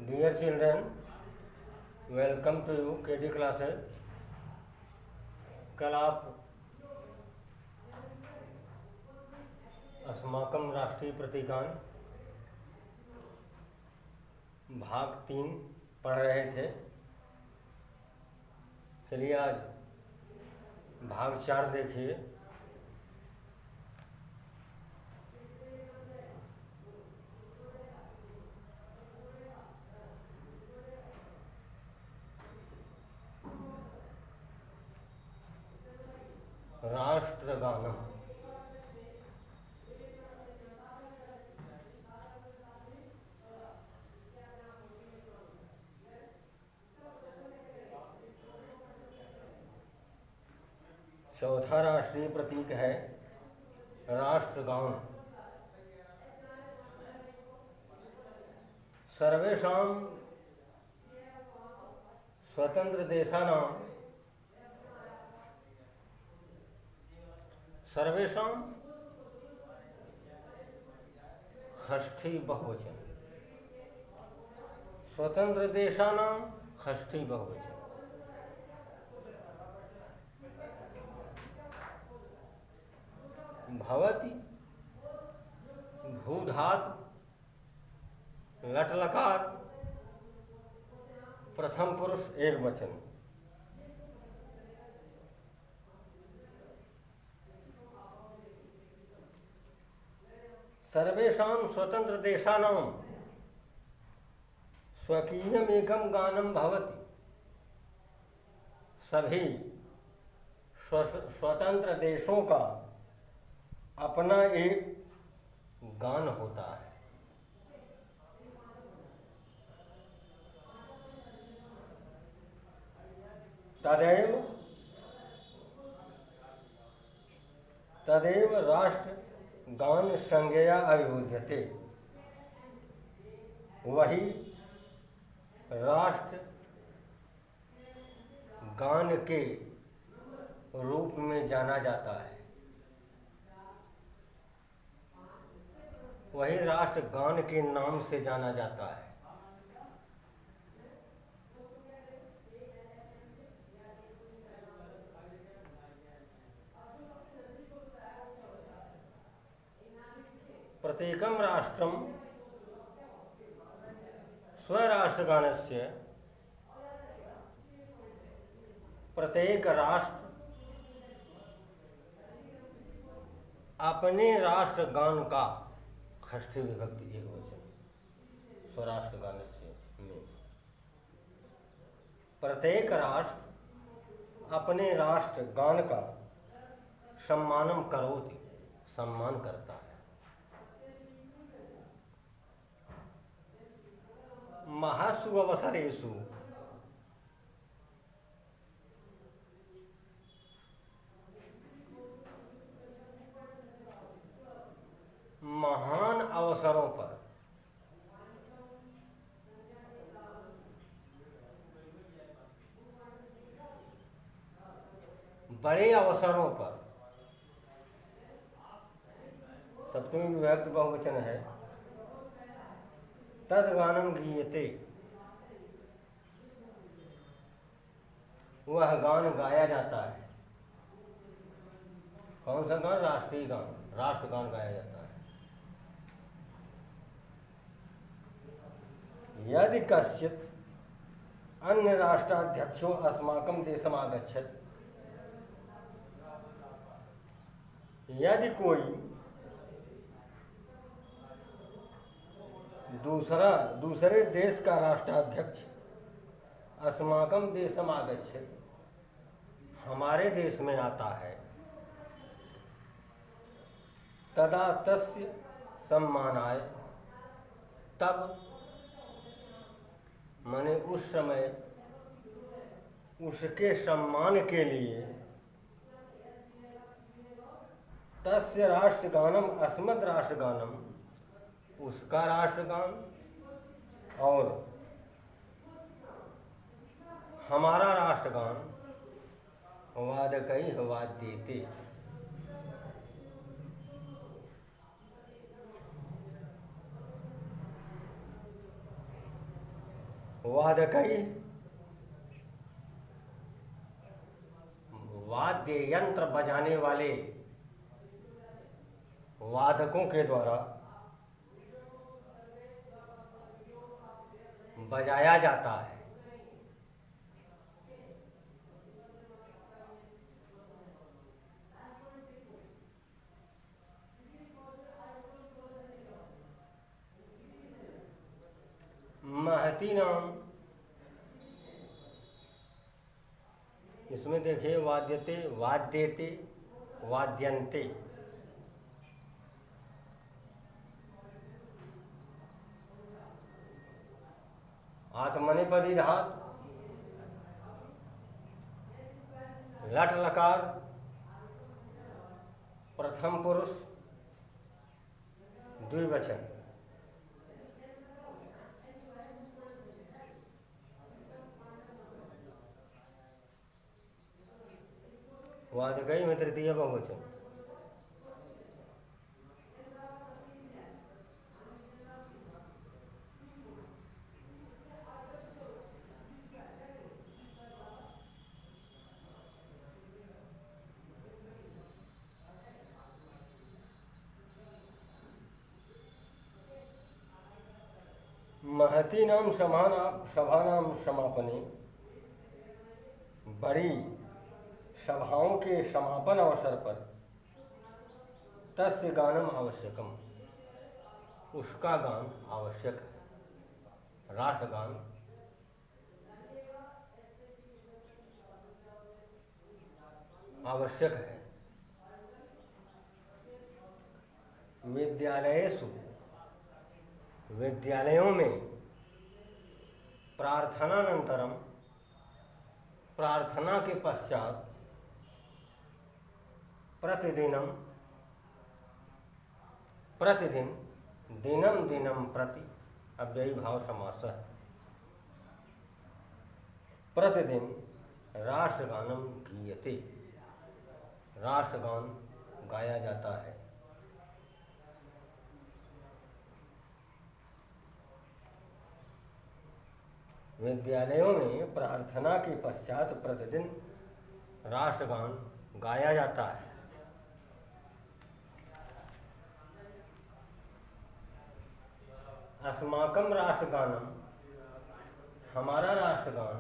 Dear children, welcome to you KD classes. कल आप अस्माकम राष्ट्रीय प्रतीकान भाग 3 पढ़ रहे थे। चलिए आज भाग 4 देखिए। राष्ट्रगानम। चौथा राष्ट्रीय प्रतीक है राष्ट्रगान। सर्वेषां स्वतंत्र देशानां सर्वेषां षष्ठी बहुवचन। स्वतंत्र देशानां षष्ठी बहुवचन। भवति भूधातु लट्लकार प्रथम पुरुष एकवचन। सर्वेषां स्वतंत्र देशानां स्वकीयमेकं गानं भवति। सभी स्वतंत्र देशों का अपना एक गान होता है। तदेव राष्ट्र गान संज्ञया अभियुज्यते। वही राष्ट्र गान के रूप में जाना जाता है। वही राष्ट्र गान के नाम से जाना जाता है। प्रत्येकं राष्ट्रं स्वराष्ट्रगानस्य। प्रत्येक राष्ट्र अपने राष्ट्रगान का षष्ठी विभक्ति एकवचन स्वराष्ट्रगानस्य में। प्रत्येक राष्ट्र अपने राष्ट्रगान का सम्मानम करोति, सम्मान करता है। महासु अवसरेषु महान अवसरों पर बड़े अवसरों पर सप्तमी विभक्ति बहुवचन है। तद्गानम गीयते, वह गान गाया जाता है। कौन सा गान? राष्ट्रीय गान, राष्ट्रगान गाया जाता है। यदि कश्चित् अन्य राष्ट्राध्यक्षो अस्माकं देशम आगच्छत्, यदि कोई दूसरे देश का राष्ट्राध्यक्ष अस्माकं देशम आगच्छत्, हमारे देश में आता है, तदा तस्य सम्मानाय, तब माने उस समय उसके सम्मान के लिए तस्य राष्ट्रगानम अस्मद् राष्ट्रगानम, उसका राष्ट्रगान और हमारा राष्ट्रगान वादकैः वाद्येते, वादकई वाद्य यंत्र बजाने वाले वादकों के द्वारा बजाया जाता है। महती नाम, इसमें देखिए वाद्यते, वाद्यते, वाद्यन्ते। आत्मनेपदी धात, लट लकार, प्रथम पुरुष द्विवचन। वादकई में तृतीय बहुवचन। महती नाम सभानाम समापने, बड़ी सभाओं के समापन अवसर पर तस्य गानम आवश्यकम, उसका गान आवश्यक है। राष्ट्रगान आवश्यक है। विद्यालयेषु, विद्यालयों में प्रार्थनानंतरम, प्रार्थना के पश्चात प्रतिदिनम, प्रतिदिन, दिनम दिनम प्रति, अव्ययी भाव समास है, प्रतिदिन राष्ट्रगानम गीयते, राष्ट्रगान गाया जाता है। विद्यालयों में प्रार्थना के पश्चात प्रतिदिन राष्ट्रगान गाया जाता है। अस्माकम राष्ट्रगानम, हमारा राष्ट्रगान,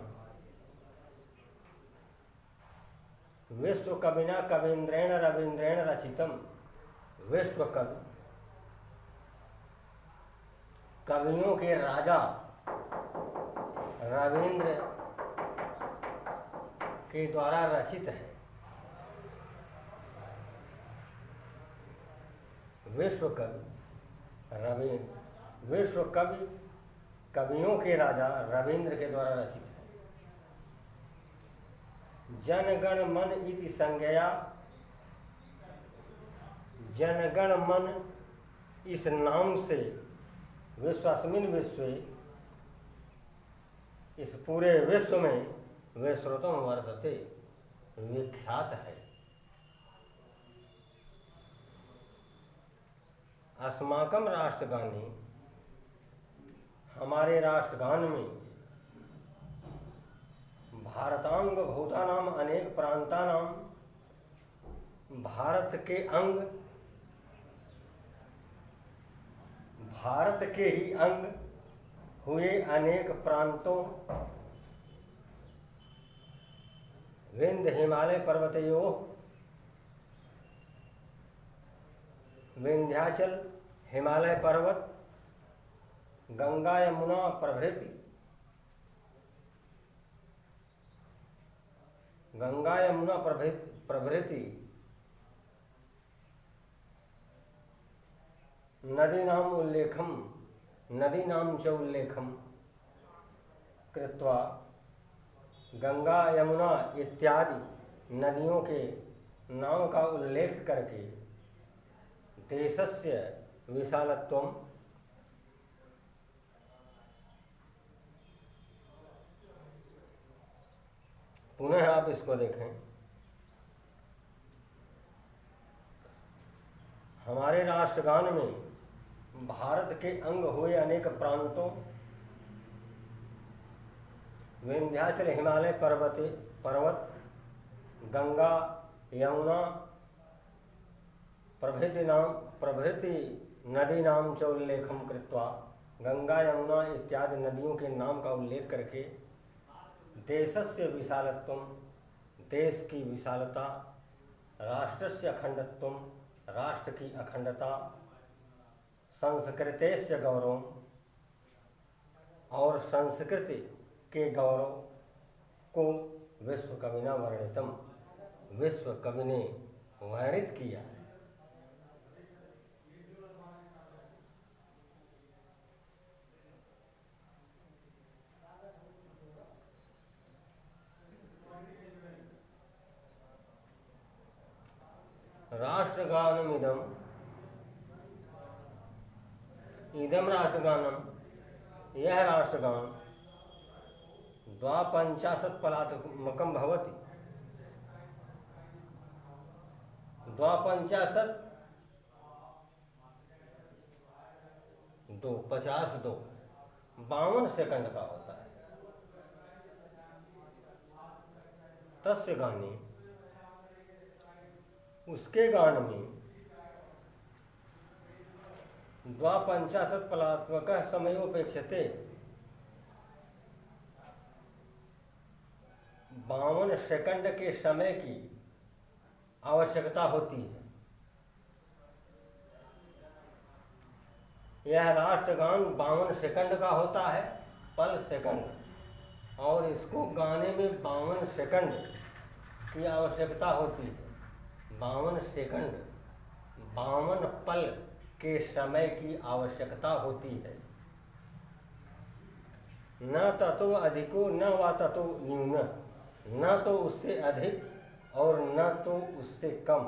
विश्व कविना कवींद्रेण रवींद्रेण रचितम, विश्व कवि, कवियों के राजा रवींद्र के द्वारा रचित है। विश्व कवि रवींद्र, विश्व कवि, कवियों के राजा रवींद्र के द्वारा रचित है। जनगण मन इति संज्ञया, जनगण मन इस नाम से विश्वास्मिन विश्वे, इस पूरे विश्व में विश्रुतम वर्तते, विख्यात है। अस्माकम राष्ट्रगाने, हमारे राष्ट्रगान में भारतांग भूतानाम अनेक प्रांतानाम, भारत के अंग, भारत के ही अंग हुए अनेक प्रांतों, विंध्य हिमालय पर्वतयोः, विंध्याचल हिमालय पर्वत, गंगा यमुना प्रभृति, गंगा यमुना प्रभृति नदीनाम उल्लेखम, नदीनाम च उल्लेखम कृत्वा, गंगा यमुना इत्यादि नदियों के नाम का उल्लेख करके देशस्य विशालत्वम, पुनः आप इसको देखें, हमारे राष्ट्रगान में भारत के अंग हुए अनेक प्रांतों, विंध्याचल हिमालय पर्वत गंगा यमुना प्रभृति नदीनां च उल्लेखं कृत्वा गंगा यमुना इत्यादि नदियों के नाम का उल्लेख करके देशस्य विशालत्वं देश की विशालता, राष्ट्रस्य अखंडत्वं राष्ट्र की अखंडता, संस्कृतेस्य गौरवं और संस्कृति के गौरव को विश्व कविना वर्णितम विश्व कवि ने वर्णित किया। राष्ट्रगानमिदं इदं राष्ट्रगानं यह राष्ट्रगान 52 पलात्मकं भवति। 52 सेकंड का होता है। तस्य गाने उसके गान में 52 पलात्मक समयोपेक्षते 52 सेकंड के समय की आवश्यकता होती है। यह राष्ट्रगान 52 सेकंड का होता है, पल सेकंड, और इसको गाने में 52 सेकंड की आवश्यकता होती है। 52 सेकंड 52 पल के समय की आवश्यकता होती है। न ततो अधिको न वा ततो न्यून, न तो उससे अधिक और न तो उससे कम।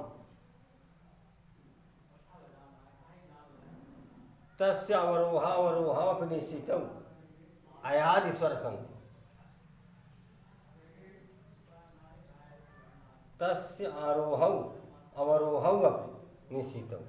तस्य अवरोहावरोहापनिश्चितौ अयादि स्वर संधि। तस्य आरोहौ अवरोहौ अपि निश्चितौ।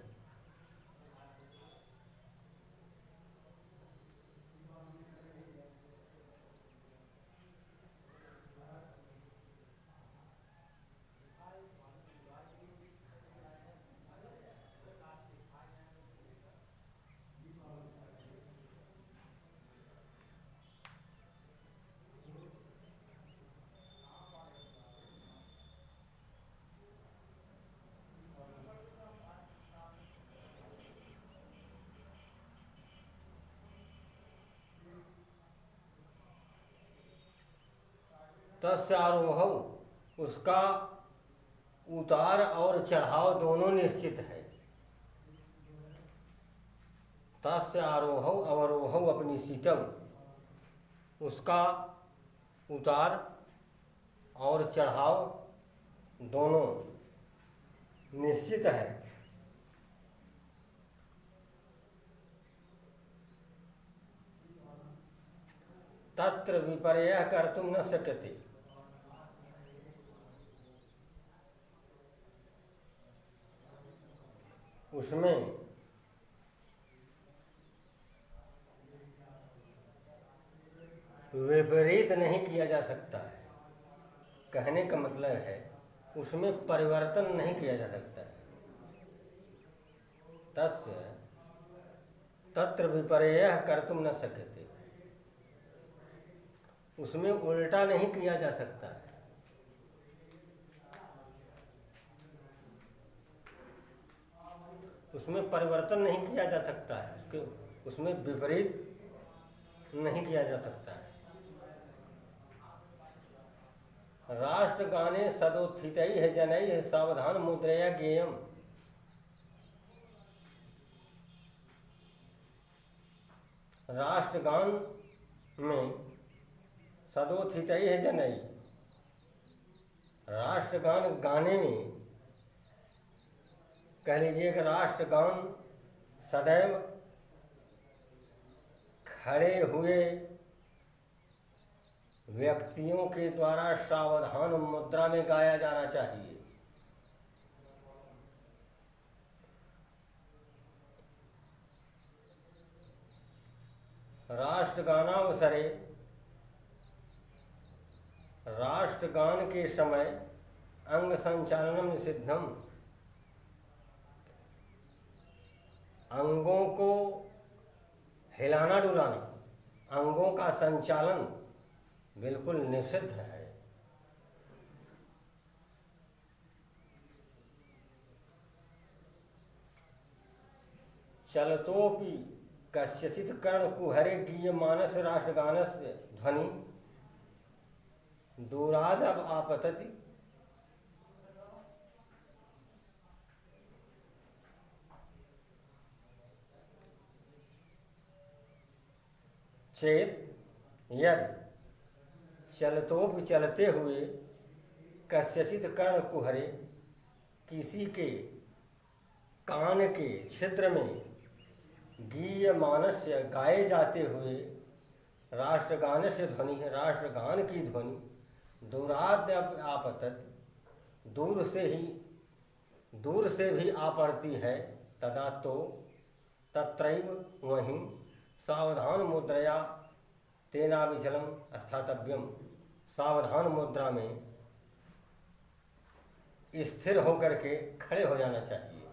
तस्य आरोहौ उसका उतार और चढ़ाव दोनों निश्चित है। तस्य आरोहौ अवरोहौ अपनिश्चितौ उसका उतार और चढ़ाव दोनों निश्चित है। तत्र विपर्ययः कर्तुं न शक्यते। उसमें विपरीत नहीं किया जा सकता है। कहने का मतलब है उसमें परिवर्तन नहीं किया जा सकता है। तस्य तत्र विपर्ययः कर्तुं न शक्यते, उसमें उल्टा नहीं किया जा सकता है। उसमें परिवर्तन नहीं किया जा सकता है, उसमें विपरीत नहीं किया जा सकता है। राष्ट्रगाने सदोत्थितैः जनैः सावधान मुद्रया ज्ञेयम्। राष्ट्रगान में सदोत्थितैः जनैः, राष्ट्रगान गाने में कह लीजिए कि राष्ट्रगान सदैव खड़े हुए व्यक्तियों के द्वारा सावधान मुद्रा में गाया जाना चाहिए। राष्ट्रगानावसरे राष्ट्रगान के समय अंग संचालनम निषिद्धम, अंगों को हिलाना डुलाना, अंगों का संचालन बिल्कुल निषिद्ध है। चलतोपि कस्यचित् कर्णकुहरे गीयमानस्य राष्ट्रगानस्य ध्वनि दूराद् आपतति, चेत यदि चलतोपि चलते हुए कस्यचित् कर्णकुहरे किसी के कान के छिद्र में गीयमानस्य गाए जाते हुए राष्ट्रगानस्य ध्वनि, राष्ट्रगान की ध्वनि दूराद् आपतत, दूर से भी आ पड़ती है, तदा तो तत्रैव वहीं सावधान मुद्रया तेनाभिचलम स्थातव्यम, सावधान मुद्रा में स्थिर होकर के खड़े हो जाना चाहिए।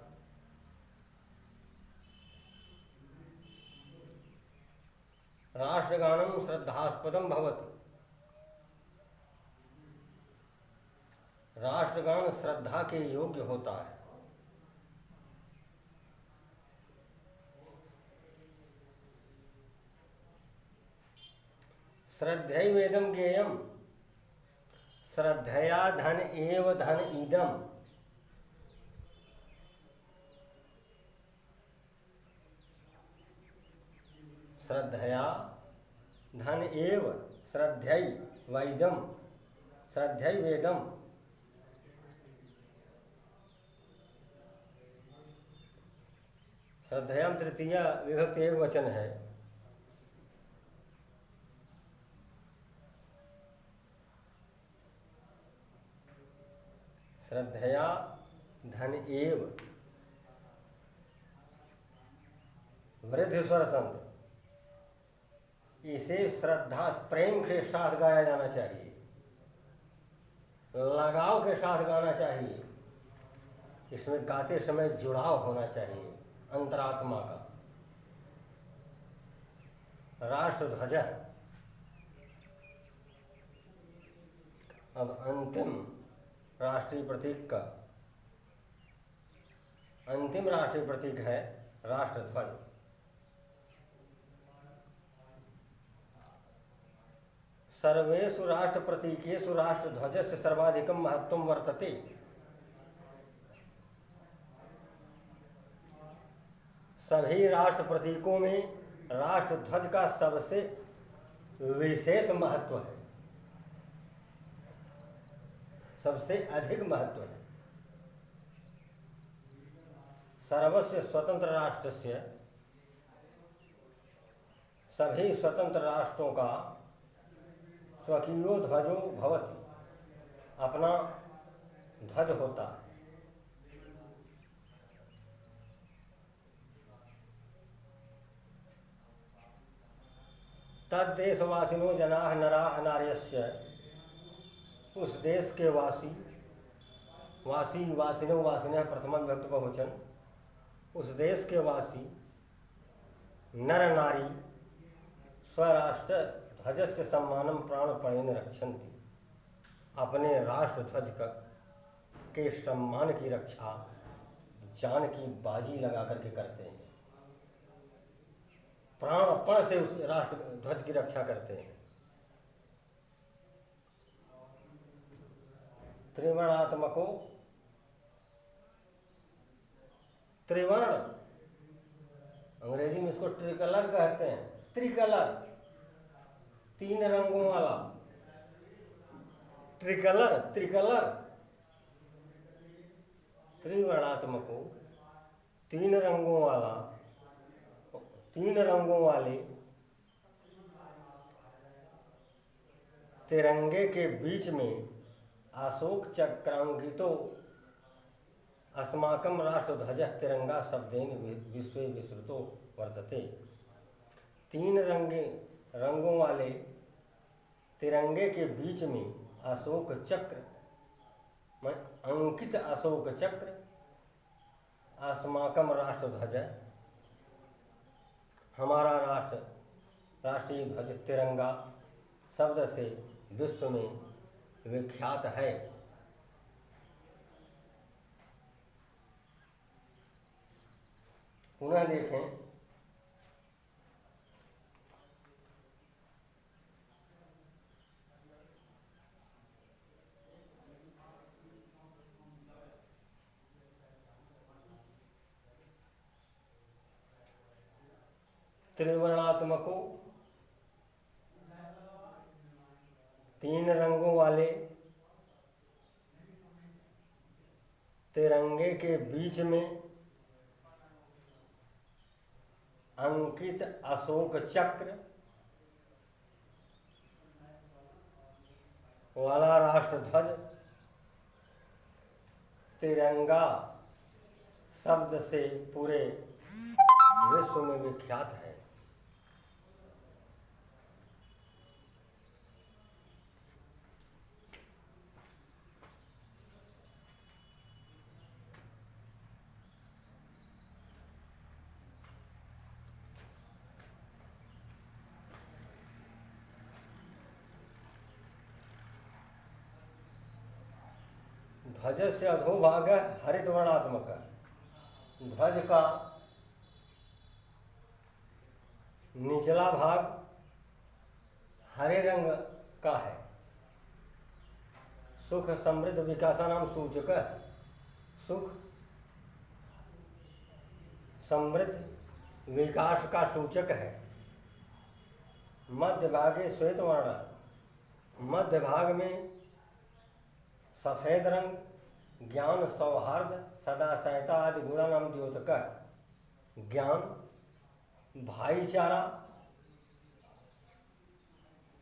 राष्ट्रगानम श्रद्धास्पदम भवति, राष्ट्रगान श्रद्धा के योग्य होता है। श्रद्धैवेदम ज्ञेयम, श्रद्धया धन एव धन इदम, श्रद्धया धन एव, श्रद्धै वैदम, श्रद्धै वेदम, श्रद्धयाम तृतीया विभक्ति एक वचन है। श्रद्धया धन एव, वृद्ध स्वर संत, इसे श्रद्धा प्रेम के साथ गाया जाना चाहिए, लगाव के साथ गाना चाहिए। इसमें गाते समय जुड़ाव होना चाहिए अंतरात्मा का। राष्ट्रध्वज, अब अंतिम राष्ट्रीय प्रतीक का अंतिम राष्ट्रीय प्रतीक है राष्ट्रध्वज। सर्वेषु राष्ट्र प्रतीकेषु राष्ट्रध्वजस्य सर्वाधिकं महत्त्वं वर्तते। सभी राष्ट्र प्रतीकों में राष्ट्रध्वज का सबसे विशेष महत्व है, सबसे अधिक महत्व है। सर्वस्य स्वतंत्र राष्ट्रस्य, सभी स्वतंत्र राष्ट्रों का स्वकीयो ध्वजो भवति, अपना ध्वज होता है। तद्देशवासिनो जनाः नराः नार्यस्य, उस देश के वासी, वासिनो वासिनः प्रथमा विभक्ति बहुवचन, उस देश के वासी नर नारी स्वराष्ट्र ध्वजस्य सम्मानम प्राणपणेन रक्षन्ति, अपने राष्ट्र ध्वज के सम्मान की रक्षा जान की बाजी लगा करके करते हैं, प्राणपण से उस राष्ट्र ध्वज की रक्षा करते हैं। त्रिवर्णात्मको, त्रिवर्ण अंग्रेजी में इसको ट्रिकलर कहते हैं, त्रिकलर, तीन रंगों वाला, त्रिकलर, त्रिकलर, त्रिवर्णात्मको, तीन रंगों वाला, तीन रंगों वाले तिरंगे के बीच में अशोक चक्रांकितो अस्माकं राष्ट्रध्वजः तिरंगा शब्देन विश्वे विस्तृतो वर्तते। तीन रंगों वाले तिरंगे के बीच में अशोक चक्र में अंकित अशोक चक्र अस्माकम राष्ट्रध्वज, हमारा राष्ट्रीय ध्वज तिरंगा शब्द से विश्व में विख्यात है। पुनः देखें, त्रिवर्णात्मको, तीन रंगों वाले तिरंगे के बीच में अंकित अशोक चक्र वाला राष्ट्रध्वज तिरंगा शब्द से पूरे विश्व में विख्यात है। ध्वज से अधोभाग हरित वर्णात्मक, ध्वज का निचला भाग हरे रंग का है। सुख समृद्ध विकासानाम सूचक, सुख समृद्ध विकास का सूचक है। मध्य भागे श्वेत वर्ण, मध्य भाग में सफेद रंग ज्ञान सौहार्द सदाशयता आदि गुणा नाम द्योतक, ज्ञान भाईचारा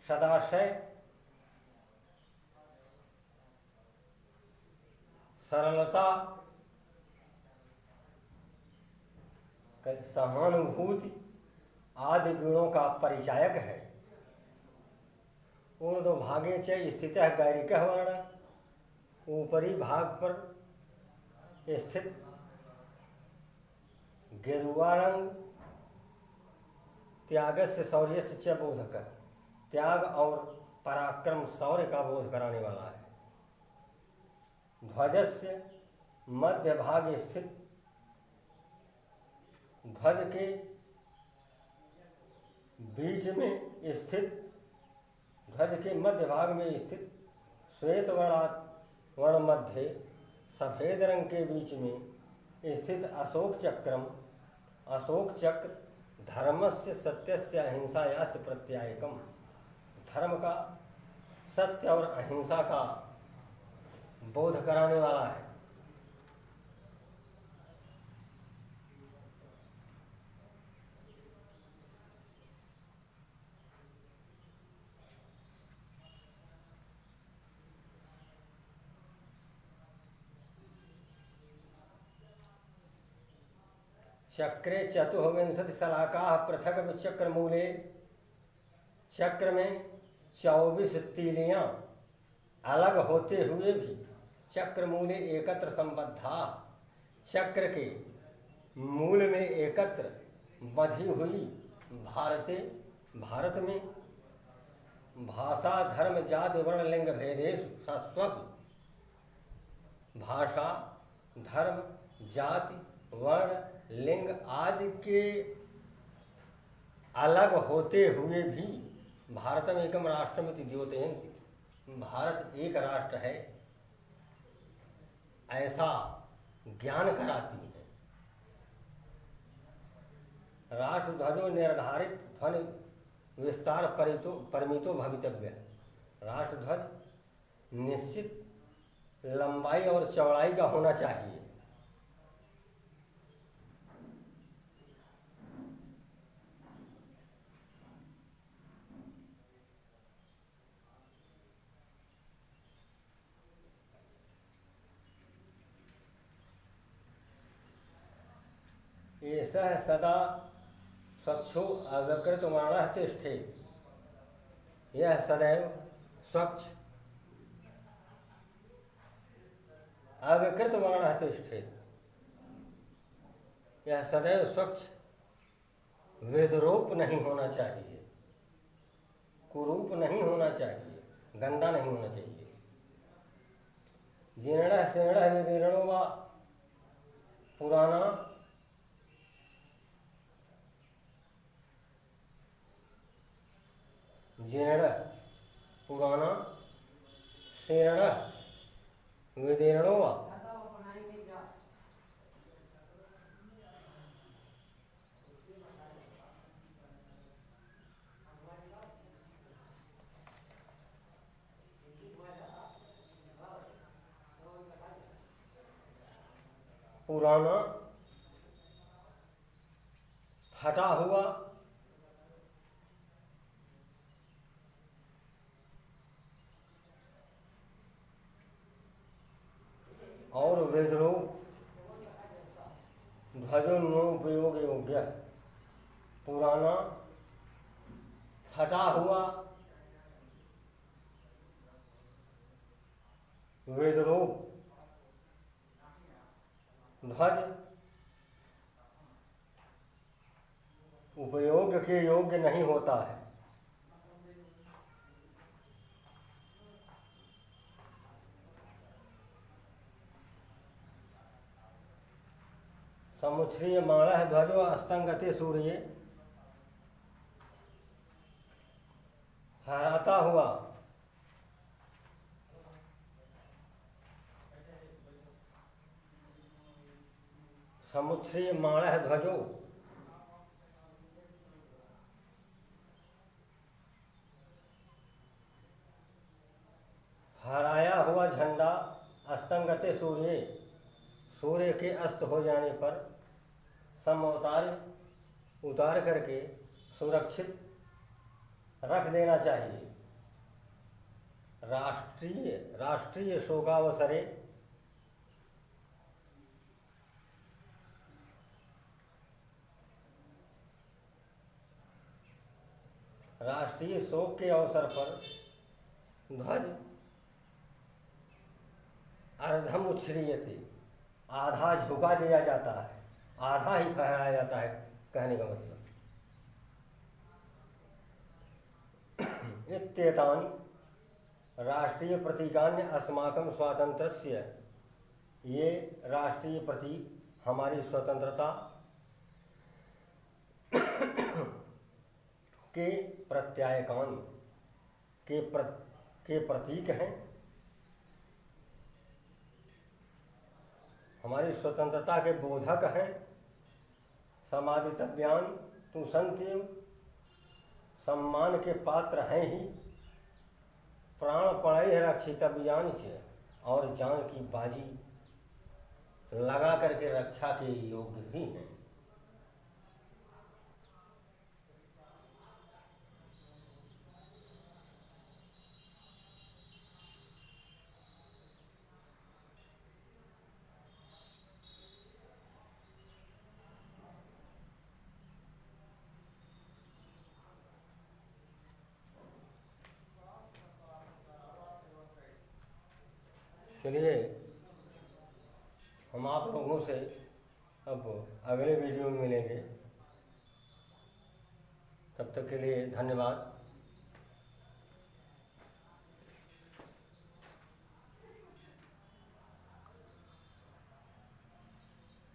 सदाशय सरलता सहानुभूति आदि गुणों का परिचायक है। ऊर्ध्व भागे च स्थित गैरिक वर्ण, ऊपरी भाग पर स्थित गेरुआ रंग त्याग से शौर्य से च बोधक, त्याग और पराक्रम शौर्य का बोध कराने वाला है। ध्वजस्य मध्य भाग स्थित, ध्वज के बीच में स्थित, ध्वज के मध्य भाग में स्थित श्वेत वर्ण मध्य सफेद रंग के बीच में स्थित अशोक चक्रम, अशोक चक्र धर्मस्य सत्यस्य अहिंसाया से प्रत्यायकम, धर्म का सत्य और अहिंसा का बोध कराने वाला है। चक्रे चतुर्विंशति शलाकाः पृथक चक्र मूले, चक्र में 24 तीलियां अलग होते हुए भी चक्र मूले एकत्र संबद्धा, चक्र के मूल में एकत्र बंधी हुई भारत में भाषा धर्म जाति वर्ण लिंग भेदेषु शाश्वत, भाषा धर्म जाति वर्ण लिंग आदि के अलग होते हुए भी भारतम एकम राष्ट्रमिति द्योतयन्ति, भारत एक राष्ट्र है ऐसा ज्ञान कराती है। राष्ट्रध्वजो निर्धारित ध्वनि विस्तार परिमितो भवितव्य, राष्ट्रध्वज निश्चित लंबाई और चौड़ाई का होना चाहिए। एषः सदा स्वच्छो अव्यकृत वर्णः तिष्ठेत्, यह सदैव स्वच्छ अविकृत वर्ण तिष्ठेत। यह सदैव स्वच्छ वेदरूप नहीं होना चाहिए, कुरूप नहीं होना चाहिए, गंदा नहीं होना चाहिए। जीर्ण शीर्ण विदीर्णो व पुराना जीर्ण पुराना शीर्ण विदीर्णो व पुराना फटा हुआ और विद्रोह ध्वजोन्मुपयोग योग्य। पुराना फटा हुआ विद्रोह ध्वज उपयोग के योग्य नहीं होता है। समुच्छ्रिय माणः ध्वजो अस्तंगते सूर्ये, फहराता हुआ समुच्छ्रिय माणः ध्वजो फहराया हुआ झंडा अस्तंगते सूर्य, सूर्य के अस्त हो जाने पर उतार करके सुरक्षित रख देना चाहिए। राष्ट्रीय शोकावसरे राष्ट्रीय शोक के अवसर पर ध्वज अर्धम उच्छ्रियते, आधा झुका दिया जाता है, आधा ही फहराया जाता है, कहने का मतलब। इत्येतानि राष्ट्रीय प्रतीकान्य अस्माकं स्वातंत्र्यस्य, ये राष्ट्रीय प्रतीक हमारी स्वतंत्रता के प्रत्यायकान के प्रतीक हैं। हमारी स्वतंत्रता के बोधक हैं। समादितव्यान तु संत्यु, सम्मान के पात्र हैं ही। प्राणपणैः रक्षितव्यानि च, और जान की बाजी लगा करके रक्षा के योग्य भी हैं। चलिए, हम आप लोगों से अब अगले वीडियो में मिलेंगे। तब तक के लिए धन्यवाद।